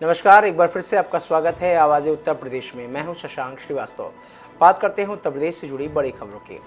नमस्कार, एक बार फिर से आपका स्वागत है आवाज़ उत्तर प्रदेश में। मैं हूं शशांक श्रीवास्तव। बात करते हैं उत्तर प्रदेश से जुड़ी बड़ी खबरों की।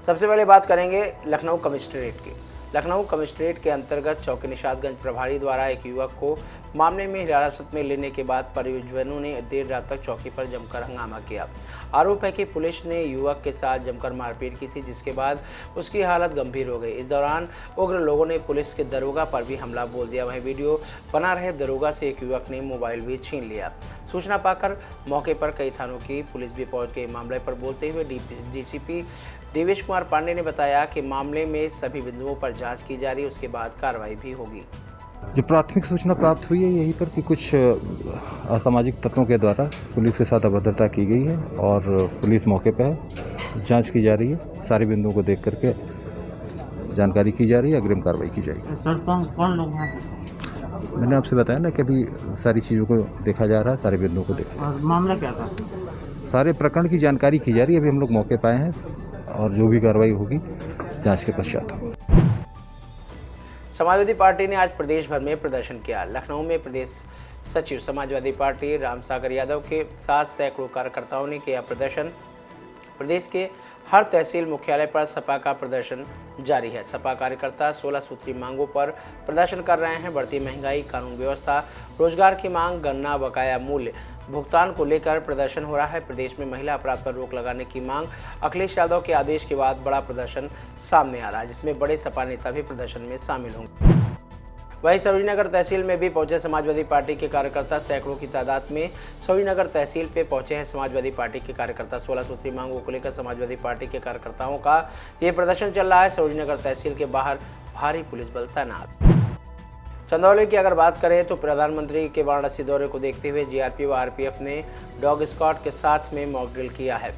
सबसे पहले बात करेंगे लखनऊ कमिश्नरेट की। लखनऊ कमिश्नरेट के अंतर्गत चौकी निशातगंज प्रभारी द्वारा एक युवक को मामले में हिरासत में लेने के बाद परिजनों ने देर रात तक चौकी पर जमकर हंगामा किया। आरोप है कि पुलिस ने युवक के साथ जमकर मारपीट की थी, जिसके बाद उसकी हालत गंभीर हो गई। इस दौरान उग्र लोगों ने पुलिस के दरोगा पर भी हमला बोल दिया। वहीं वीडियो बना रहे दरोगा से एक युवक ने मोबाइल भी छीन लिया। सूचना पाकर मौके पर कई थानों की पुलिस भी पहुंच गई। मामले पर बोलते हुए डीसीपी देवेश कुमार पांडे ने बताया कि मामले में सभी बिंदुओं पर जांच की जा रही है, उसके बाद कार्रवाई भी होगी। जो प्राथमिक सूचना प्राप्त हुई है यहीं पर कि कुछ असामाजिक तत्वों के द्वारा पुलिस के साथ अभद्रता की गई है और पुलिस मौके पर है, जांच की जा रही है। सारे बिंदुओं को देख करके जानकारी की जा रही है, अग्रिम कार्रवाई की जाएगी। सर कौन लोग हैं? मैंने आपसे बताया ना कि अभी सारी चीज़ों को देखा जा रहा है, सारे बिंदुओं को देखा। और मामला क्या था? सारे प्रकरण की जानकारी की जा रही है। अभी हम लोग मौके पर आए हैं और जो भी कार्रवाई होगी जाँच के पश्चात। समाजवादी पार्टी ने आज प्रदेश भर में प्रदर्शन किया। लखनऊ में प्रदेश सचिव समाजवादी पार्टी रामसागर यादव के साथ सैकड़ों कार्यकर्ताओं ने किया प्रदर्शन। प्रदेश के हर तहसील मुख्यालय पर सपा का प्रदर्शन जारी है। सपा कार्यकर्ता 16 सूत्री मांगों पर प्रदर्शन कर रहे हैं। बढ़ती महंगाई, कानून व्यवस्था, रोजगार की मांग, गन्ना बकाया मूल्य भुगतान को लेकर प्रदर्शन हो रहा है। प्रदेश में महिला अपराध पर रोक लगाने की मांग, अखिलेश यादव के आदेश के बाद बड़ा प्रदर्शन सामने आ रहा है, जिसमें बड़े सपा नेता भी प्रदर्शन में शामिल होंगे। वहीं सरोजनीनगर तहसील में भी पहुंचे समाजवादी पार्टी के कार्यकर्ता। सैकड़ों की तादाद में सरोजनीनगर तहसील पे पहुंचे हैं समाजवादी पार्टी के कार्यकर्ता। 16 सूत्री मांगों को लेकर समाजवादी पार्टी के कार्यकर्ताओं का ये प्रदर्शन चल रहा है। सरोजनीनगर तहसील के बाहर भारी पुलिस बल तैनात। चंदौली की अगर बात करें तो प्रधानमंत्री के वाराणसी दौरे को देखते हुए जीआरपी व आरपीएफ ने डॉग स्क्वाड के साथ में मॉक ड्रिल किया है।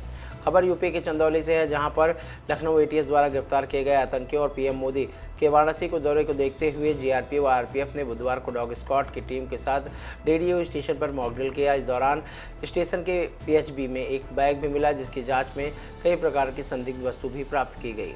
खबर यूपी के चंदौली से है, जहां पर लखनऊ एटीएस द्वारा गिरफ्तार किए गए आतंकियों और पीएम मोदी के वाराणसी को दौरे को देखते हुए जीआरपी व आरपीएफ ने बुधवार को डॉग स्क्वाड की टीम के साथ डीडीओ स्टेशन पर मॉक ड्रिल किया। इस दौरान स्टेशन के पीएचबी में एक बैग भी मिला, जिसकी जाँच में कई प्रकार की संदिग्ध वस्तु भी प्राप्त की गई।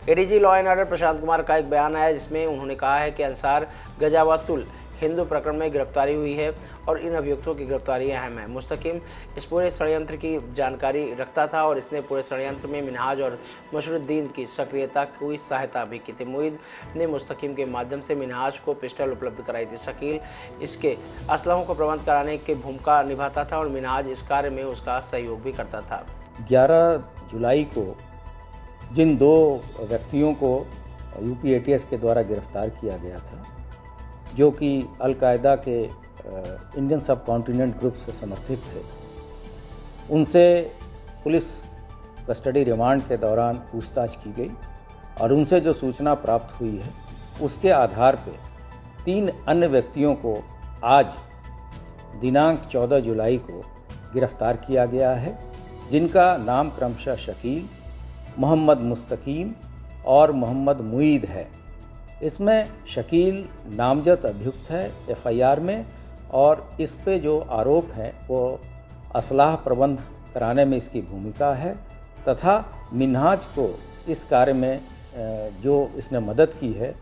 ADG law and order Prashant Kumar का एक बयान आया, जिसमें उन्होंने कहा है कि अंसार गजावतुल हिंदू प्रकरण में गिरफ्तारी हुई है और इन अभियुक्तों की गिरफ्तारी अहम है। मुस्तकीम इस पूरे षड्यंत्र की जानकारी रखता था और इसने पूरे षड्यंत्र में मिनहाज और मशरुद्दीन की सक्रियता की सहायता भी की थी। मुईद ने मुस्तकीम के माध्यम से मिनहाज को पिस्टल उपलब्ध कराई थी। शकील इसके असलहों को प्रबंध कराने की भूमिका निभाता था और मिनहाज इस कार्य में उसका सहयोग भी करता था। 11 जुलाई को जिन 2 व्यक्तियों को यूपी एटीएस के द्वारा गिरफ्तार किया गया था, जो कि अल-कायदा के इंडियन सब कॉन्टिनेंट ग्रुप से समर्थित थे, उनसे पुलिस कस्टडी रिमांड के दौरान पूछताछ की गई और उनसे जो सूचना प्राप्त हुई है उसके आधार पे 3 अन्य व्यक्तियों को आज दिनांक 14 जुलाई को गिरफ्तार किया गया है, जिनका नाम क्रमशः शकील, मोहम्मद मुस्तकीम और मोहम्मद मुईद है। इसमें शकील नामजद अभियुक्त है एफआईआर में और इस पे जो आरोप है वो असलाह प्रबंध कराने में इसकी भूमिका है तथा मिनहाज को इस कार्य में जो इसने मदद की है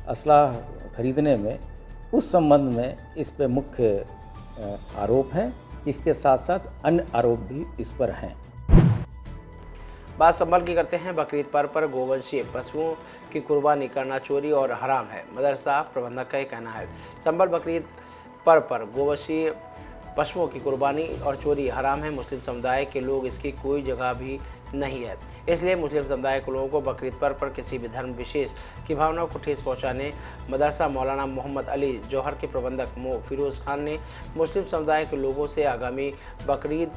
असलाह खरीदने में, उस संबंध में इस पे मुख्य आरोप हैं। इसके साथ साथ अन्य आरोप भी इस पर हैं। बात संभल की करते हैं। बकरीद पर्व पर गोवंशीय पशुओं की कुर्बानी करना चोरी और हराम है, मदरसा प्रबंधक का कहना है। संभल बकरीद पर्व पर गोवंशीय पशुओं की कुर्बानी और चोरी हराम है। मुस्लिम समुदाय के लोग इसकी कोई जगह भी नहीं है, इसलिए मुस्लिम समुदाय के लोगों को बकरीद पर्व पर किसी भी धर्म विशेष की भावनाओं को ठेस पहुंचाने मदरसा मौलाना मोहम्मद अली जौहर के प्रबंधक मो फिरोज़ खान ने मुस्लिम समुदाय के लोगों से आगामी बकरीद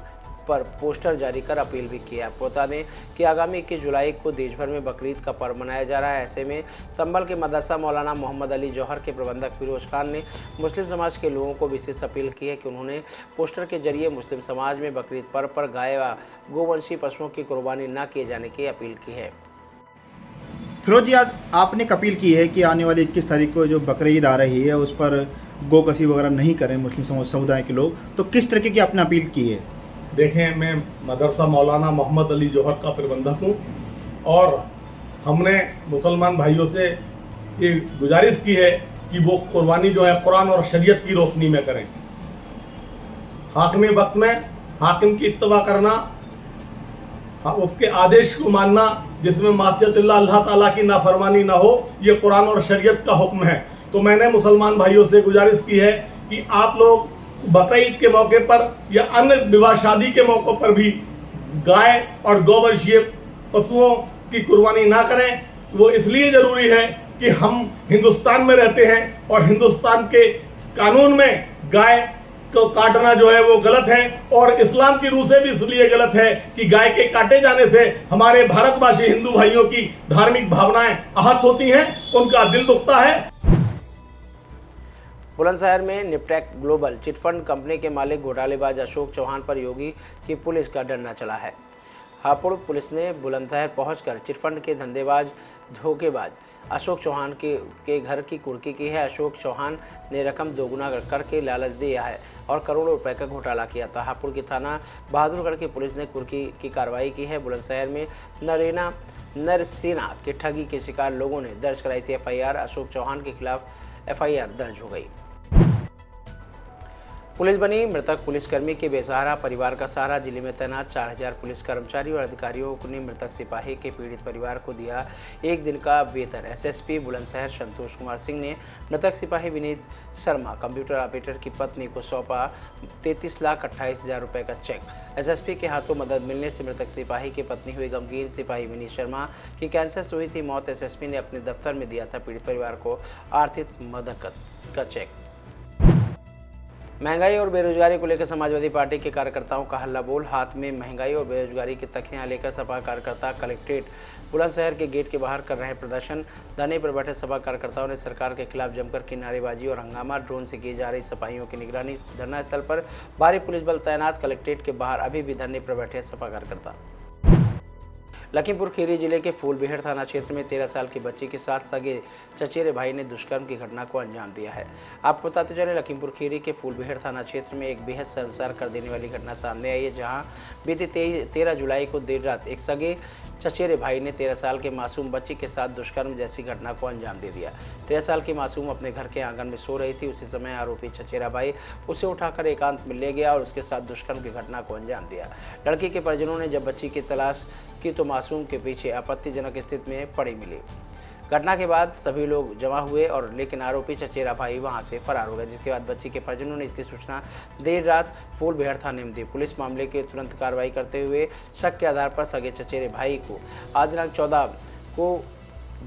पर पोस्टर जारी कर अपील भी किया। बता दें कि आगामी 21 जुलाई को देश भर में बकरीद का पर्व मनाया जा रहा है। ऐसे में संभल के मदरसा मौलाना मोहम्मद अली जौहर के प्रबंधक फिरोज़ खान ने मुस्लिम समाज के लोगों को विशेष अपील की है कि उन्होंने पोस्टर के जरिए मुस्लिम समाज में बकरीद पर्व पर गाय व गोवंशी पशुओं की कुर्बानी न किए जाने की अपील की है। फिरोज जी, आज आपने एक अपील की है कि आने वाली 21 तारीख को जो बकरीद आ रही है उस पर गोकशी वगैरह नहीं करें मुस्लिम समुदाय के लोग, तो किस तरीके की आपने अपील की है? देखें, मैं मदरसा मौलाना मोहम्मद अली जौहर का प्रबंधक हूँ और हमने मुसलमान भाइयों से ये गुजारिश की है कि वो कुर्बानी जो है कुरान और शरीयत की रोशनी में करें। हाकिम वक्त में हाकिम की इत्तबा करना, उसके आदेश को मानना जिसमें मासियतुल्लाह अल्लाह ताला की नाफरमानी ना हो, ये कुरान और शरीयत का हुक्म है। तो मैंने मुसलमान भाइयों से गुजारिश की है कि आप लोग बकरीद के मौके पर या अन्य विवाह शादी के मौकों पर भी गाय और गौवंशीय पशुओं की कुर्बानी ना करें। वो इसलिए जरूरी है कि हम हिंदुस्तान में रहते हैं और हिंदुस्तान के कानून में गाय को काटना जो है वो गलत है, और इस्लाम की रूह से भी इसलिए गलत है कि गाय के काटे जाने से हमारे भारतवासी हिंदू भाइयों की धार्मिक भावनाएं आहत होती हैं, उनका दिल दुखता है। बुलंदशहर में निपटेक ग्लोबल चिटफंड कंपनी के मालिक घोटालेबाज अशोक चौहान पर योगी की पुलिस का डंडा चला है। हापुड़ पुलिस ने बुलंदशहर पहुंचकर चिटफंड के धंधेबाज धोखेबाज अशोक चौहान के घर की कुर्की की है। अशोक चौहान ने रकम दोगुना करके लालच दिया है और करोड़ों रुपए का घोटाला किया था। हापुड़ की थाना बहादुरगढ़ की पुलिस ने कुर्की की कार्रवाई की है। बुलंदशहर में नरसेना की ठगी के शिकार लोगों ने दर्ज कराई थी एफआईआर। अशोक चौहान के खिलाफ एफआईआर दर्ज हो गई। पुलिस बनी मृतक पुलिसकर्मी के बेसहारा परिवार का सहारा। जिले में तैनात 4000 पुलिस कर्मचारी और अधिकारियों ने मृतक सिपाही के पीड़ित परिवार को दिया एक दिन का वेतन। एसएसपी बुलंदशहर संतोष कुमार सिंह ने मृतक सिपाही विनीत शर्मा कंप्यूटर ऑपरेटर की पत्नी को सौंपा 33,28,000 रुपये का चेक। एसएसपी के हाथों मदद मिलने से मृतक सिपाही की पत्नी हुई गमगीन। सिपाही विनीत शर्मा की कैंसर से हुई थी मौत। एसएसपी ने अपने दफ्तर में दिया था पीड़ित परिवार को आर्थिक मदद का चेक। महंगाई और बेरोजगारी को लेकर समाजवादी पार्टी के कार्यकर्ताओं का हल्ला बोल। हाथ में महंगाई और बेरोजगारी की तख्तियां लेकर सपा कार्यकर्ता कलेक्ट्रेट बुलंदशहर के गेट के बाहर कर रहे प्रदर्शन। धरने पर बैठे सपा कार्यकर्ताओं ने सरकार के खिलाफ जमकर की नारेबाजी और हंगामा। ड्रोन से की जा रही सफाइयों की निगरानी। धरना स्थल पर भारी पुलिस बल तैनात। कलेक्ट्रेट के बाहर अभी भी धरने पर बैठे सपा कार्यकर्ता। लखीमपुर खीरी जिले के फूलबेहड़ थाना क्षेत्र में 13 साल की बच्ची के साथ सगे चचेरे भाई ने दुष्कर्म की घटना को अंजाम दिया है। आपको बताते चले लखीमपुर खीरी के फूलबेहड़ थाना क्षेत्र में एक बेहद शर्मसार कर देने वाली घटना सामने आई है, जहां बीती 13 जुलाई को देर रात एक सगे चचेरे भाई ने 13 साल के मासूम बच्ची के साथ दुष्कर्म जैसी घटना को अंजाम दे दिया। 13 साल की मासूम अपने घर के आंगन में सो रही थी। उसी समय आरोपी चचेरा भाई उसे उठाकर एकांत में ले गया और उसके साथ दुष्कर्म की घटना को अंजाम दिया। लड़की के परिजनों ने जब बच्ची की तलाश की तो मासूम के पीछे आपत्तिजनक स्थिति में पड़ी मिली। घटना के बाद सभी लोग जमा हुए और लेकिन आरोपी चचेरा भाई वहां से फरार हो गया, जिसके बाद बच्ची के परिजनों ने इसकी सूचना देर रात फूलबेहड़ थाने में दी। पुलिस मामले की तुरंत कार्रवाई करते हुए शक के आधार पर सगे चचेरे भाई को आज दिनांक 14 को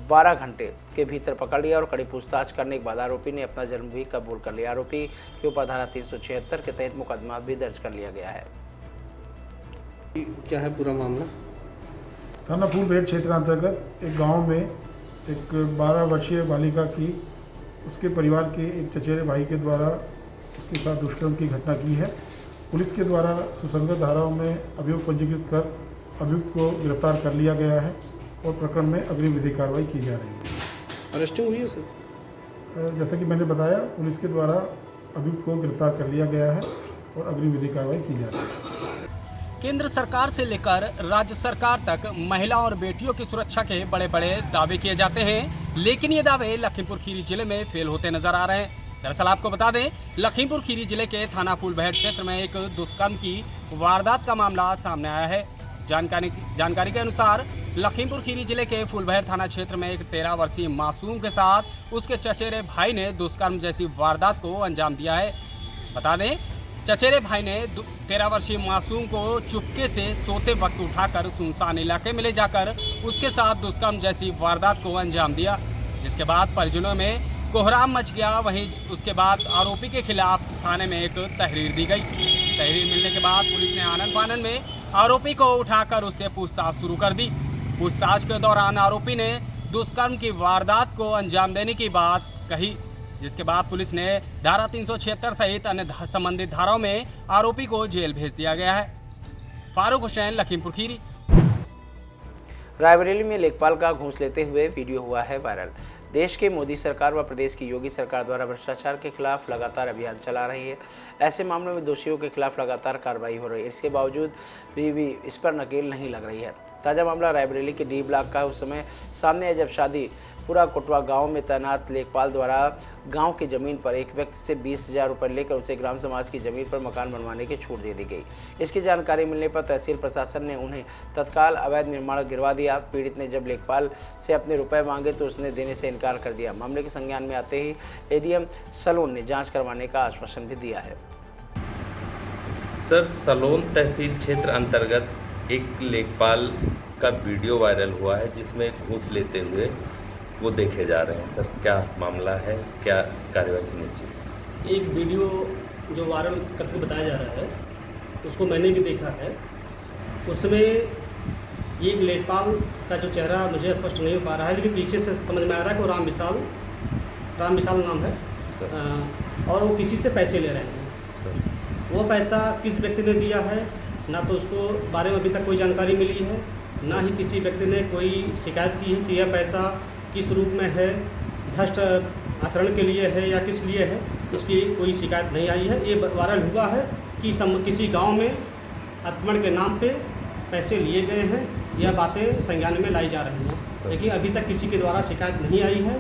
12 घंटे के भीतर पकड़ लिया और कड़ी पूछताछ करने के बाद आरोपी ने अपना जुर्म भी कबूल कर लिया। आरोपी के ऊपर धारा 376 के तहत मुकदमा भी दर्ज कर लिया गया है। क्या है पूरा मामला? थाना फूलबेहड़ क्षेत्र अंतर्गत एक गांव में एक 12 वर्षीय बालिका की उसके परिवार के एक चचेरे भाई के द्वारा उसके साथ दुष्कर्म की घटना की है। पुलिस के द्वारा सुसंगत धाराओं में अभियोग पंजीकृत कर अभियुक्त को गिरफ्तार कर लिया गया है और प्रकरण में अग्रिम विधिक कार्रवाई की जा रही है। अरेस्टिंग हुई है सर? जैसा कि मैंने बताया, पुलिस के द्वारा अभियुक्त को गिरफ्तार कर लिया गया है और अग्रिम विधिक कार्रवाई की जा रही है। केंद्र सरकार से लेकर राज्य सरकार तक महिला और बेटियों की सुरक्षा के बड़े बड़े दावे किए जाते हैं, लेकिन ये दावे लखीमपुर खीरी जिले में फेल होते नजर आ रहे हैं। दरअसल आपको बता दें, लखीमपुर खीरी जिले के थाना फूलबेहड़ क्षेत्र में एक दुष्कर्म की वारदात का मामला सामने आया है। जानकारी के अनुसार लखीमपुर खीरी जिले के फूलबेहड़ थाना क्षेत्र में एक 13 वर्षीय मासूम के साथ उसके चचेरे भाई ने दुष्कर्म जैसी वारदात को अंजाम दिया है। बता दें, चचेरे भाई ने 13 वर्षीय मासूम को चुपके से सोते वक्त उठाकर सुनसान इलाके में ले जाकर उसके साथ दुष्कर्म जैसी वारदात को अंजाम दिया, जिसके बाद परिजनों में कोहराम मच गया। वहीं उसके बाद आरोपी के खिलाफ थाने में एक तहरीर दी गई। तहरीर मिलने के बाद पुलिस ने आनन फानन में आरोपी को उठाकर उससे पूछताछ शुरू कर दी। पूछताछ के दौरान आरोपी ने दुष्कर्म की वारदात को अंजाम देने की बात कही, जिसके बाद पुलिस ने धारा 376 सहित अन्य संबंधित धाराओं में आरोपी को जेल भेज दिया गया है। फारूक हुसैन, लखीमपुर खीरी। रायबरेली में लेखपाल का घूस लेते हुए वीडियो हुआ है वायरल। देश के मोदी सरकार व प्रदेश की योगी सरकार द्वारा भ्रष्टाचार के खिलाफ लगातार अभियान चला रही है। ऐसे मामलों में दोषियों के खिलाफ लगातार कार्रवाई हो रही है। इसके बावजूद भी इस पर नकेल नहीं लग रही है। ताज़ा मामला रायबरेली के डी ब्लॉक का उस समय सामने है जब शादी पूरा कोटवा गांव में तैनात लेखपाल द्वारा गांव की जमीन पर एक व्यक्ति से 20,000 रुपये लेकर उसे ग्राम समाज की जमीन पर मकान बनवाने की छूट दे दी गई। इसकी जानकारी मिलने पर तहसील प्रशासन ने उन्हें तत्काल अवैध निर्माण गिरवा दिया। पीड़ित ने जब लेखपाल से अपने रुपए मांगे तो उसने देने से इनकार कर दिया। मामले के संज्ञान में आते ही एडीएम सलोन ने जाँच करवाने का आश्वासन भी दिया है। सर, सलोन तहसील क्षेत्र अंतर्गत एक लेखपाल का वीडियो वायरल हुआ है जिसमें घूस लेते हुए वो देखे जा रहे हैं। सर, क्या मामला है, क्या कार्रवाई सुनिश्चित? एक वीडियो जो वायरल कथित बताया जा रहा है उसको मैंने भी देखा है। उसमें एक लेखपाल का जो चेहरा मुझे स्पष्ट नहीं हो पा रहा है, लेकिन पीछे से समझ में आ रहा है कि वो राम विशाल नाम है और वो किसी से पैसे ले रहे हैं। वो पैसा किस व्यक्ति ने दिया है ना तो उसको बारे में अभी तक कोई जानकारी मिली है, ना ही किसी व्यक्ति ने कोई शिकायत की है कि यह पैसा किस रूप में है, भ्रष्ट आचरण के लिए है या किस लिए है, इसकी कोई शिकायत नहीं आई है। ये वायरल हुआ है कि किसी गांव में अतिक्रमण के नाम पे पैसे लिए गए हैं, यह बातें संज्ञान में लाई जा रही हैं, लेकिन अभी तक किसी के द्वारा शिकायत नहीं आई है।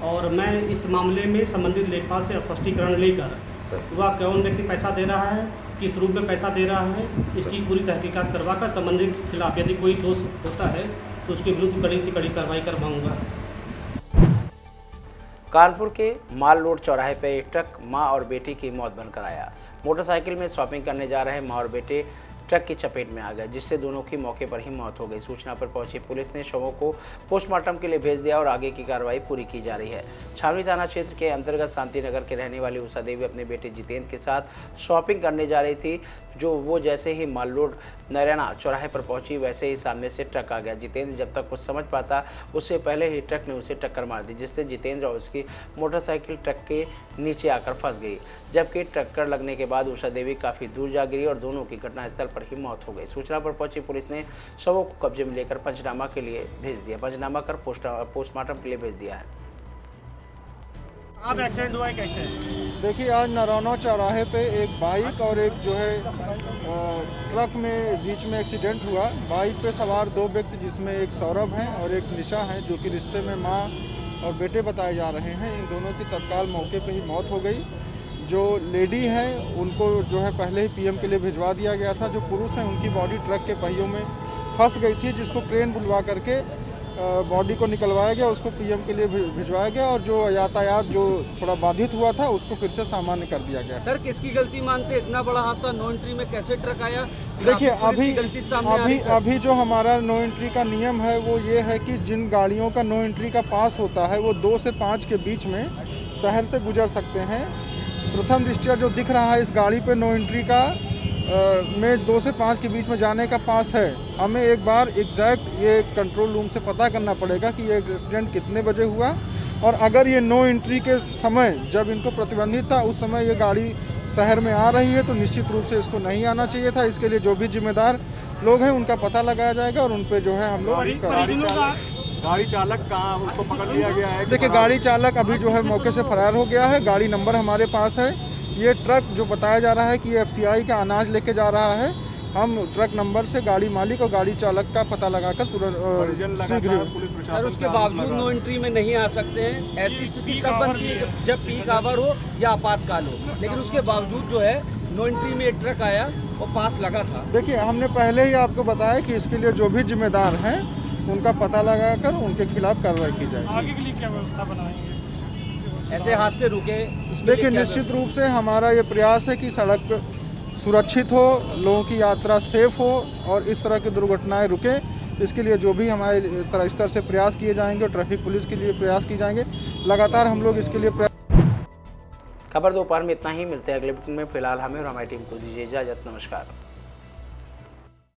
और मैं इस मामले में संबंधित लेखपाल से स्पष्टीकरण लेकर वह कौन व्यक्ति पैसा दे रहा है, किस रूप में पैसा दे रहा है, इसकी पूरी तहकीकात करवाकर संबंधित के खिलाफ यदि कोई दोष होता है तो उसके विरुद्ध कड़ी से कड़ी कार्रवाई करवाऊंगा। कानपुर के माल रोड चौराहे पर एक ट्रक मां और बेटी की मौत बनकर आया। मोटरसाइकिल में शॉपिंग करने जा रहे मां और बेटे ट्रक की चपेट में आ गए, जिससे दोनों की मौके पर ही मौत हो गई। सूचना पर पहुंची पुलिस ने शवों को पोस्टमार्टम के लिए भेज दिया और आगे की कार्रवाई पूरी की जा रही है। छावनी थाना क्षेत्र के अंतर्गत शांति नगर के रहने वाली उषा देवी अपने बेटे जितेंद्र के साथ शॉपिंग करने जा रही थी। वो जैसे ही माल रोड नैराना चौराहे पर पहुंची वैसे ही सामने से ट्रक आ गया। जितेंद्र जब तक कुछ समझ पाता उससे पहले ही ट्रक ने उसे टक्कर मार दी, जिससे जितेंद्र और उसकी मोटरसाइकिल ट्रक के नीचे आकर फंस गई। जबकि टक्कर लगने के बाद उषा देवी काफ़ी दूर जा गिरी और दोनों की घटनास्थल पर ही मौत हो गई। सूचना पर पहुंची पुलिस ने शवों को कब्जे में लेकर पंचनामा के लिए भेज दिया। पंचनामा कर पोस्टमार्टम के लिए भेज दिया है। अब एक्सीडेंट हुआ है कैसे? देखिए, आज नरौना चौराहे पे एक बाइक और एक जो है ट्रक में बीच में एक्सीडेंट हुआ। बाइक पे सवार दो व्यक्ति जिसमें एक सौरभ हैं और एक निशा हैं, जो कि रिश्ते में माँ और बेटे बताए जा रहे हैं। इन दोनों की तत्काल मौके पे ही मौत हो गई। जो लेडी हैं उनको जो है पहले ही पीएम के लिए भिजवा दिया गया था। जो पुरुष हैं उनकी बॉडी ट्रक के पहियों में फंस गई थी, जिसको क्रेन बुलवा करके बॉडी को निकलवाया गया, उसको पीएम के लिए भिजवाया गया और जो यातायात जो थोड़ा बाधित हुआ था उसको फिर से सामान्य कर दिया गया। सर, किसकी गलती मानते? इतना बड़ा हादसा, नो एंट्री में कैसे ट्रक आया? देखिए, अभी जो हमारा नो एंट्री का नियम है वो ये है कि जिन गाड़ियों का नो एंट्री का पास होता है वो 2 से 5 के बीच में शहर से गुजर सकते हैं। प्रथम दृष्टया जो दिख रहा है इस गाड़ी पे नो एंट्री का में 2 से 5 के बीच में जाने का पास है। हमें एक बार एग्जैक्ट ये कंट्रोल रूम से पता करना पड़ेगा कि ये एक्सीडेंट कितने बजे हुआ, और अगर ये नो एंट्री के समय जब इनको प्रतिबंधित था उस समय ये गाड़ी शहर में आ रही है तो निश्चित रूप से इसको नहीं आना चाहिए था। इसके लिए जो भी जिम्मेदार लोग हैं उनका पता लगाया जाएगा और उन पर जो है हम लोग गाड़ी चालक कहाँ, उसको पकड़ लिया गया है? देखिए, गाड़ी चालक अभी जो है मौके से फरार हो गया है। गाड़ी नंबर हमारे पास है। ये ट्रक जो बताया जा रहा है कि ये FCI का अनाज लेके जा रहा है। हम ट्रक नंबर से गाड़ी मालिक और गाड़ी चालक का पता लगाकर तुरंत सर, उसके बावजूद नो एंट्री में नहीं आ सकते हैं। ऐसी स्थिति तब बनती है जब पीक आवर हो या आपातकाल हो, लेकिन उसके बावजूद जो है नो एंट्री में एक ट्रक आया और पास लगा था। देखिए, हमने पहले ही आपको बताया कि इसके लिए जो भी जिम्मेदार हैं उनका पता लगाकर उनके खिलाफ कार्रवाई की जाए। आगे के लिए क्या व्यवस्था बनाएंगे ऐसे हादसे रुके? देखिए, निश्चित रूप से हमारा ये प्रयास है कि सड़क सुरक्षित हो, लोगों की यात्रा सेफ हो और इस तरह की दुर्घटनाएं रुके। इसके लिए जो भी हमारे स्तर से प्रयास किए जाएंगे और ट्रैफिक पुलिस के लिए प्रयास किए जाएंगे, लगातार हम लोग इसके लिए खबर दोपहर में इतना ही। मिलते हैं अगले बुलेटिन में। फिलहाल हमें और हमारी टीम को दीजिए इजाजत। नमस्कार।